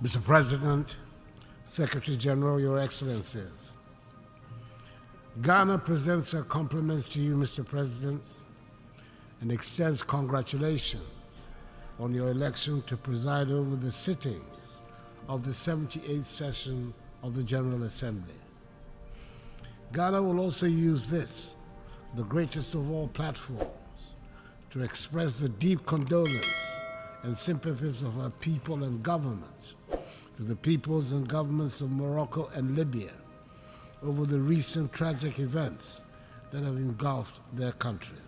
Mr. President, Secretary General, Your Excellencies, Ghana presents her compliments to you, Mr. President, and extends congratulations on your election to preside over the sittings of the 78th session of the General Assembly. Ghana will also use this, the greatest of all platforms, to express the deep condolence and sympathies of our people and government to the peoples and governments of Morocco and Libya over the recent tragic events that have engulfed their countries.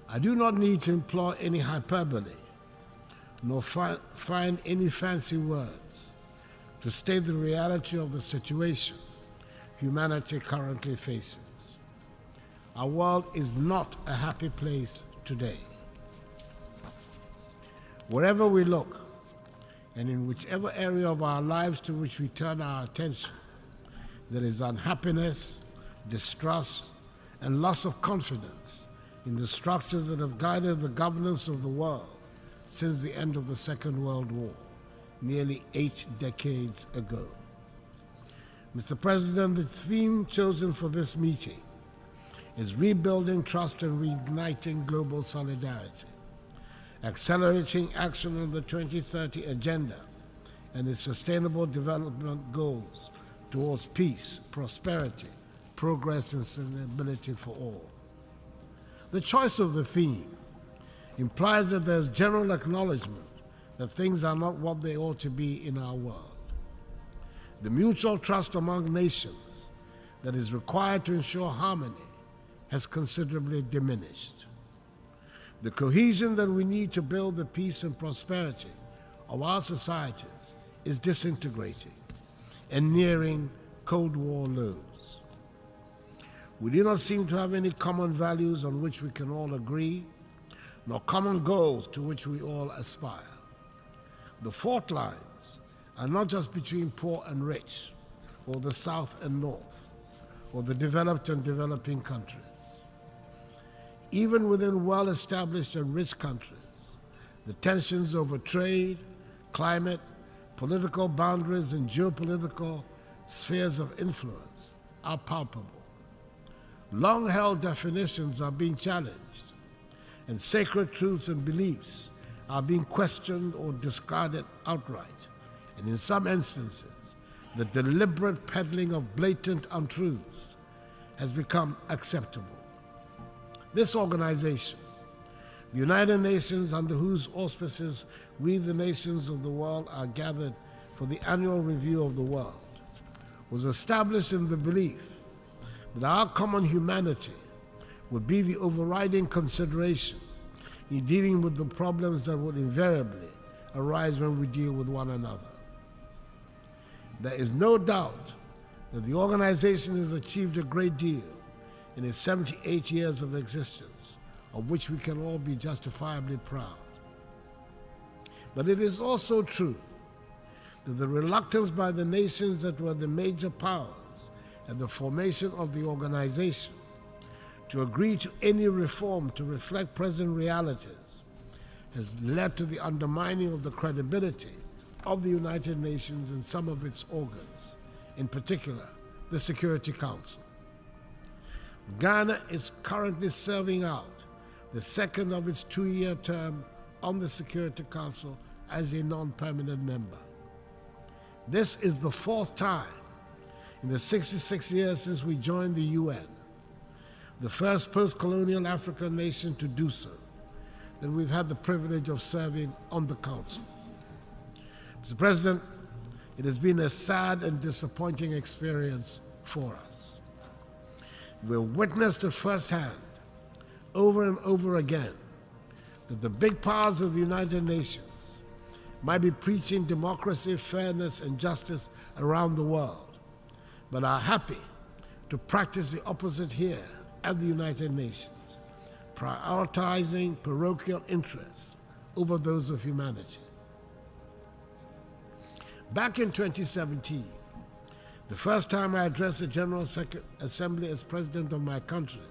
I do not need to employ any hyperbole, nor find any fancy words to state the reality of the situation humanity currently faces. Our world is not a happy place today. Wherever we look, and in whichever area of our lives to which we turn our attention, there is unhappiness, distrust, and loss of confidence in the structures that have guided the governance of the world since the end of the Second World War, nearly 8 decades ago. Mr. President, the theme chosen for this meeting is rebuilding trust and reigniting global solidarity, accelerating action on the 2030 Agenda and its sustainable development goals towards peace, prosperity, progress, and sustainability for all. The choice of the theme implies that there's general acknowledgement that things are not what they ought to be in our world. The mutual trust among nations that is required to ensure harmony has considerably diminished. The cohesion that we need to build the peace and prosperity of our societies is disintegrating and nearing Cold War lows. We do not seem to have any common values on which we can all agree, nor common goals to which we all aspire. The fault lines are not just between poor and rich, or the South and North, or the developed and developing countries. Even within well-established and rich countries, the tensions over trade, climate, political boundaries, and geopolitical spheres of influence are palpable. Long-held definitions are being challenged, and sacred truths and beliefs are being questioned or discarded outright. And in some instances, the deliberate peddling of blatant untruths has become acceptable. This organization, the United Nations, under whose auspices we, the nations of the world, are gathered for the annual review of the world, was established in the belief that our common humanity would be the overriding consideration in dealing with the problems that would invariably arise when we deal with one another. There is no doubt that the organization has achieved a great deal in its 78 years of existence, of which we can all be justifiably proud. But it is also true that the reluctance by the nations that were the major powers at the formation of the organization to agree to any reform to reflect present realities has led to the undermining of the credibility of the United Nations and some of its organs, in particular, the Security Council. Ghana is currently serving out the second of its 2-year term on the Security Council as a non-permanent member. This is the 4th time in the 66 years since we joined the UN, the first post-colonial African nation to do so, that we've had the privilege of serving on the Council. Mr. President, it has been a sad and disappointing experience for us. We've witnessed it firsthand, over and over again, that the big powers of the United Nations might be preaching democracy, fairness, and justice around the world, but are happy to practice the opposite here at the United Nations, prioritizing parochial interests over those of humanity. Back in 2017, the first time I addressed the General Assembly as President of my country,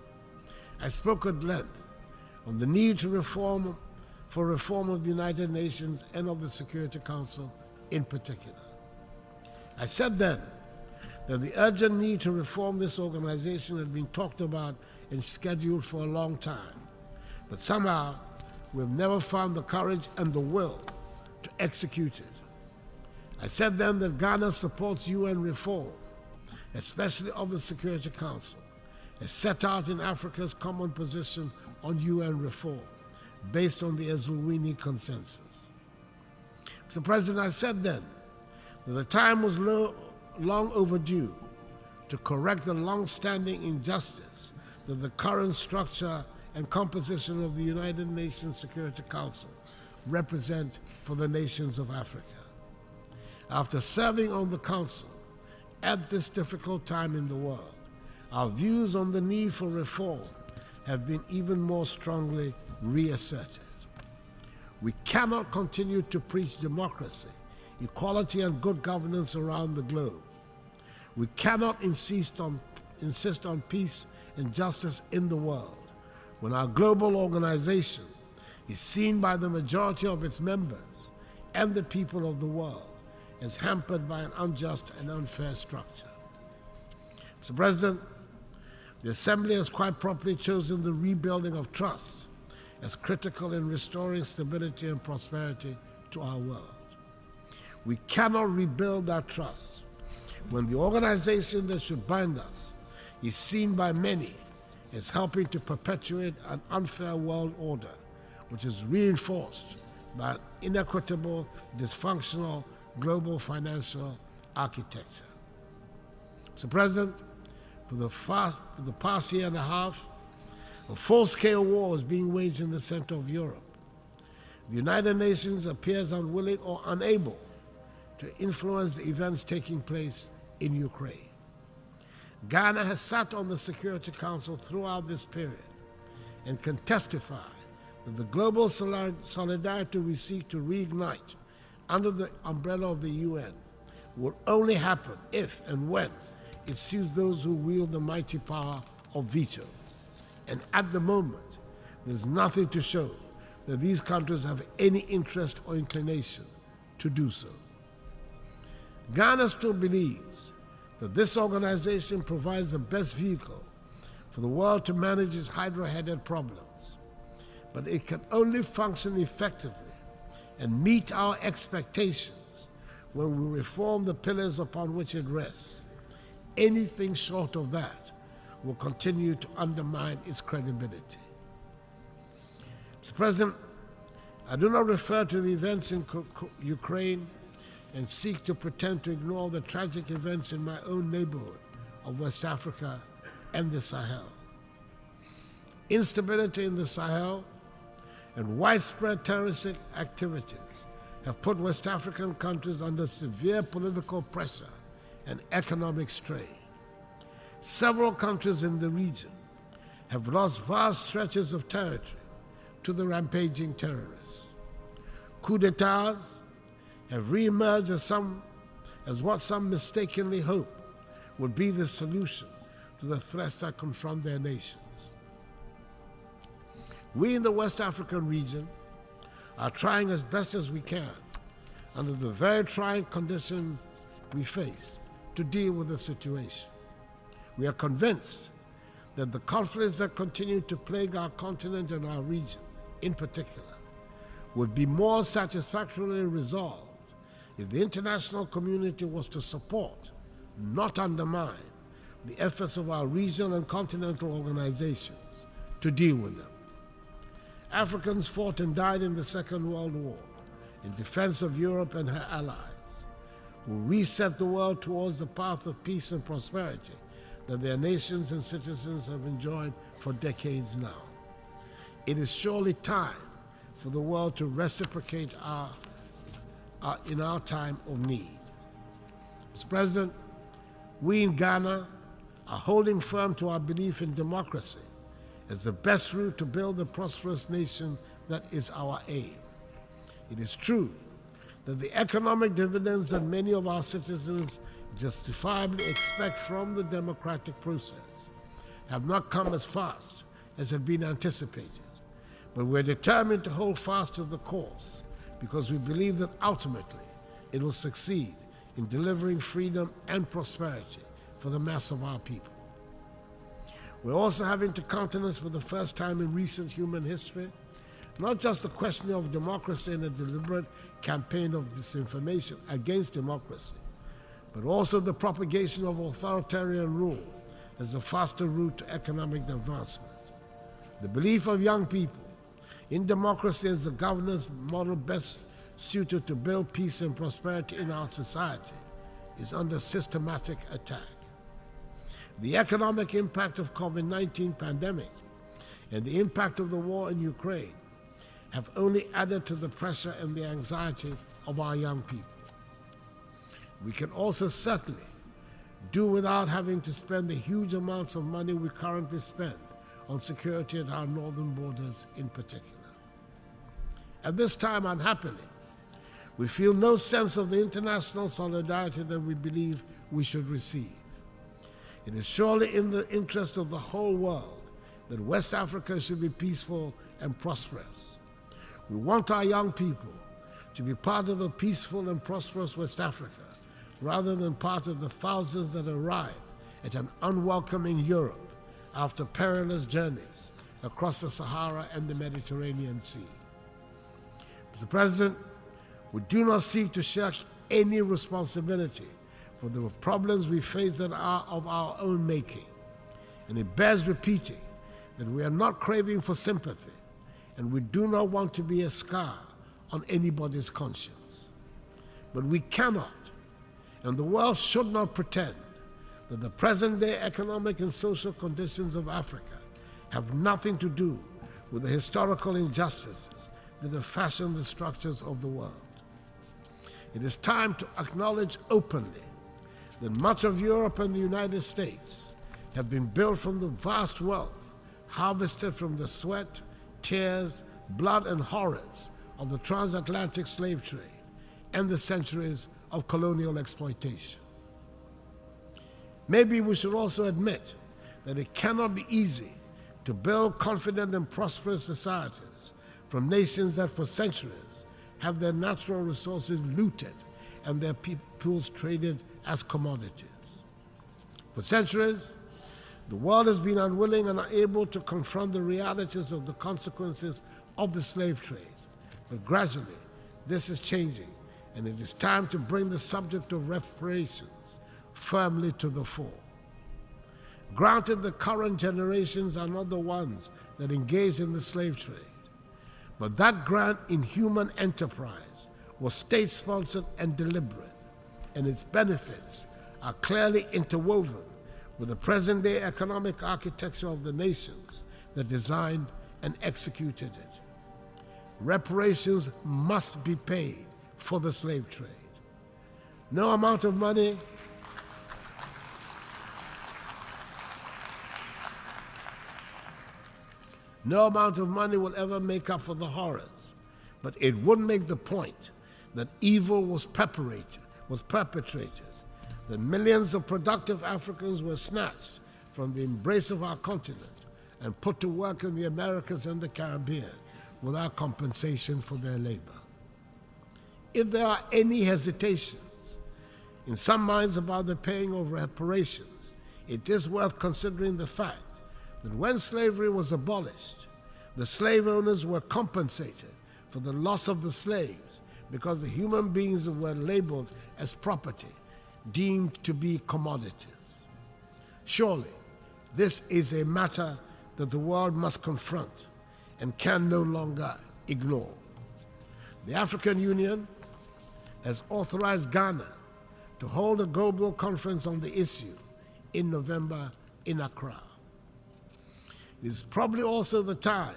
I spoke at length on the need to reform for reform of the United Nations and of the Security Council in particular. I said then that the urgent need to reform this organization had been talked about and scheduled for a long time, but somehow we've never found the courage and the will to execute it. I said then that Ghana supports UN reform, especially of the Security Council, as set out in Africa's common position on UN reform, based on the Eswatini Consensus. Mr. President, I said then that the time was long overdue to correct the long-standing injustice that the current structure and composition of the United Nations Security Council represent for the nations of Africa. After serving on the Council at this difficult time in the world, our views on the need for reform have been even more strongly reasserted. We cannot continue to preach democracy, equality, and good governance around the globe. We cannot insist on peace and justice in the world when our global organization is seen by the majority of its members and the people of the world as hampered by an unjust and unfair structure. Mr. President, the Assembly has quite properly chosen the rebuilding of trust as critical in restoring stability and prosperity to our world. We cannot rebuild that trust when the organization that should bind us is seen by many as helping to perpetuate an unfair world order, which is reinforced by an inequitable, dysfunctional global financial architecture. Mr. President, for the past year and a half, a full-scale war is being waged in the center of Europe. The United Nations appears unwilling or unable to influence the events taking place in Ukraine. Ghana has sat on the Security Council throughout this period and can testify that the global solidarity we seek to reignite under the umbrella of the UN will only happen if and when it suits those who wield the mighty power of veto. And at the moment, there's nothing to show that these countries have any interest or inclination to do so. Ghana still believes that this organization provides the best vehicle for the world to manage its hydra-headed problems, but it can only function effectively and meet our expectations when we reform the pillars upon which it rests. Anything short of that will continue to undermine its credibility. Mr. President, I do not refer to the events in Ukraine and seek to pretend to ignore the tragic events in my own neighborhood of West Africa and the Sahel. Instability in the Sahel and widespread terroristic activities have put West African countries under severe political pressure and economic strain. Several countries in the region have lost vast stretches of territory to the rampaging terrorists. Coup d'etats have re-emerged as what some mistakenly hope would be the solution to the threats that confront their nations. We in the West African region are trying as best as we can, under the very trying conditions we face, to deal with the situation. We are convinced that the conflicts that continue to plague our continent and our region, in particular, would be more satisfactorily resolved if the international community was to support, not undermine, the efforts of our regional and continental organizations to deal with them. Africans fought and died in the Second World War in defense of Europe and her allies, who reset the world towards the path of peace and prosperity that their nations and citizens have enjoyed for decades now. It is surely time for the world to reciprocate in our time of need. Mr. President, we in Ghana are holding firm to our belief in democracy as the best route to build the prosperous nation that is our aim. It is true that the economic dividends that many of our citizens justifiably expect from the democratic process have not come as fast as had been anticipated. But we're determined to hold fast to the course because we believe that ultimately it will succeed in delivering freedom and prosperity for the mass of our people. We're also having to countenance for the first time in recent human history not just the question of democracy and a deliberate campaign of disinformation against democracy, but also the propagation of authoritarian rule as the faster route to economic advancement. The belief of young people in democracy as the governance model best suited to build peace and prosperity in our society is under systematic attack. The economic impact of COVID-19 pandemic and the impact of the war in Ukraine have only added to the pressure and the anxiety of our young people. We can also certainly do without having to spend the huge amounts of money we currently spend on security at our northern borders in particular. At this time, unhappily, we feel no sense of the international solidarity that we believe we should receive. It is surely in the interest of the whole world that West Africa should be peaceful and prosperous. We want our young people to be part of a peaceful and prosperous West Africa, rather than part of the thousands that arrive at an unwelcoming Europe after perilous journeys across the Sahara and the Mediterranean Sea. Mr. President, we do not seek to shirk any responsibility for the problems we face that are of our own making. And it bears repeating that we are not craving for sympathy, and we do not want to be a scar on anybody's conscience. But we cannot, and the world should not pretend that the present-day economic and social conditions of Africa have nothing to do with the historical injustices that have fashioned the structures of the world. It is time to acknowledge openly that much of Europe and the United States have been built from the vast wealth harvested from the sweat, tears, blood, and horrors of the transatlantic slave trade and the centuries of colonial exploitation. Maybe we should also admit that it cannot be easy to build confident and prosperous societies from nations that for centuries have their natural resources looted and their peoples traded as commodities. For centuries, the world has been unwilling and unable to confront the realities of the consequences of the slave trade. But gradually, this is changing, and it is time to bring the subject of reparations firmly to the fore. Granted, the current generations are not the ones that engaged in the slave trade, but that grand inhuman enterprise was state-sponsored and deliberate, and its benefits are clearly interwoven with the present-day economic architecture of the nations that designed and executed it. Reparations must be paid for the slave trade. No amount of money will ever make up for the horrors, but it would make the point that evil was perpetrated, that millions of productive Africans were snatched from the embrace of our continent and put to work in the Americas and the Caribbean without compensation for their labor. If there are any hesitations in some minds about the paying of reparations, it is worth considering the fact that when slavery was abolished, the slave owners were compensated for the loss of the slaves because the human beings were labeled as property, deemed to be commodities. Surely, this is a matter that the world must confront and can no longer ignore. The African Union has authorized Ghana to hold a global conference on the issue in November in Accra. It is probably also the time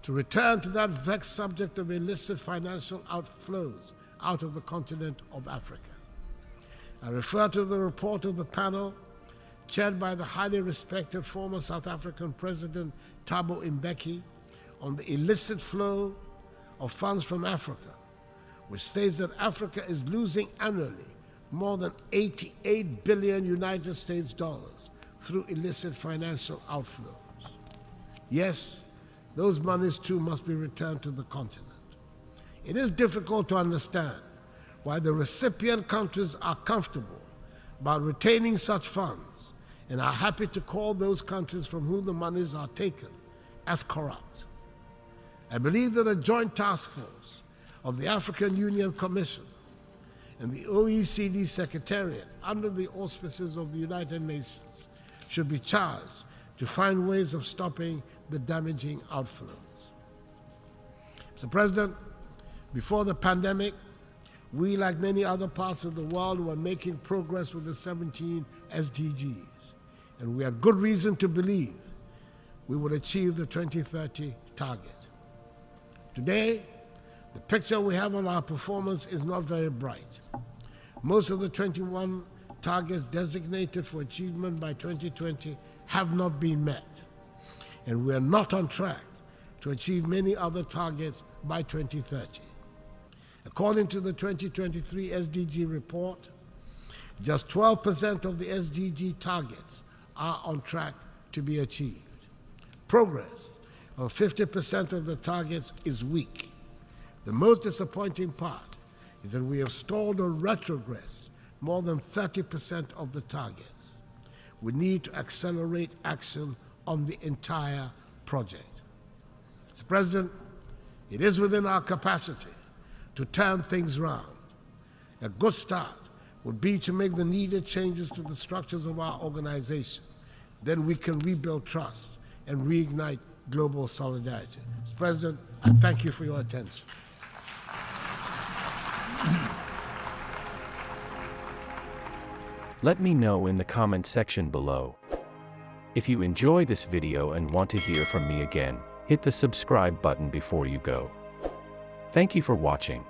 to return to that vexed subject of illicit financial outflows out of the continent of Africa. I refer to the report of the panel chaired by the highly respected former South African President Thabo Mbeki on the illicit flow of funds from Africa, which states that Africa is losing annually more than 88 billion United States dollars through illicit financial outflows. Yes, those monies too must be returned to the continent. It is difficult to understand why the recipient countries are comfortable about retaining such funds and are happy to call those countries from whom the monies are taken as corrupt. I believe that a joint task force of the African Union Commission and the OECD Secretariat, under the auspices of the United Nations, should be charged to find ways of stopping the damaging outflows. Mr. President, before the pandemic, we, like many other parts of the world, were making progress with the 17 SDGs, and we had good reason to believe we would achieve the 2030 target. Today, the picture we have on our performance is not very bright. Most of the 21 targets designated for achievement by 2020 have not been met, and we are not on track to achieve many other targets by 2030. According to the 2023 SDG report, just 12% of the SDG targets are on track to be achieved. Progress on 50% of the targets is weak. The most disappointing part is that we have stalled or retrogressed more than 30% of the targets. We need to accelerate action on the entire project. Mr. President, it is within our capacity to turn things around. A good start would be to make the needed changes to the structures of our organization. Then we can rebuild trust and reignite global solidarity. Mr. President, I thank you for your attention. Let me know in the comment section below. If you enjoy this video and want to hear from me again, hit the subscribe button before you go. Thank you for watching.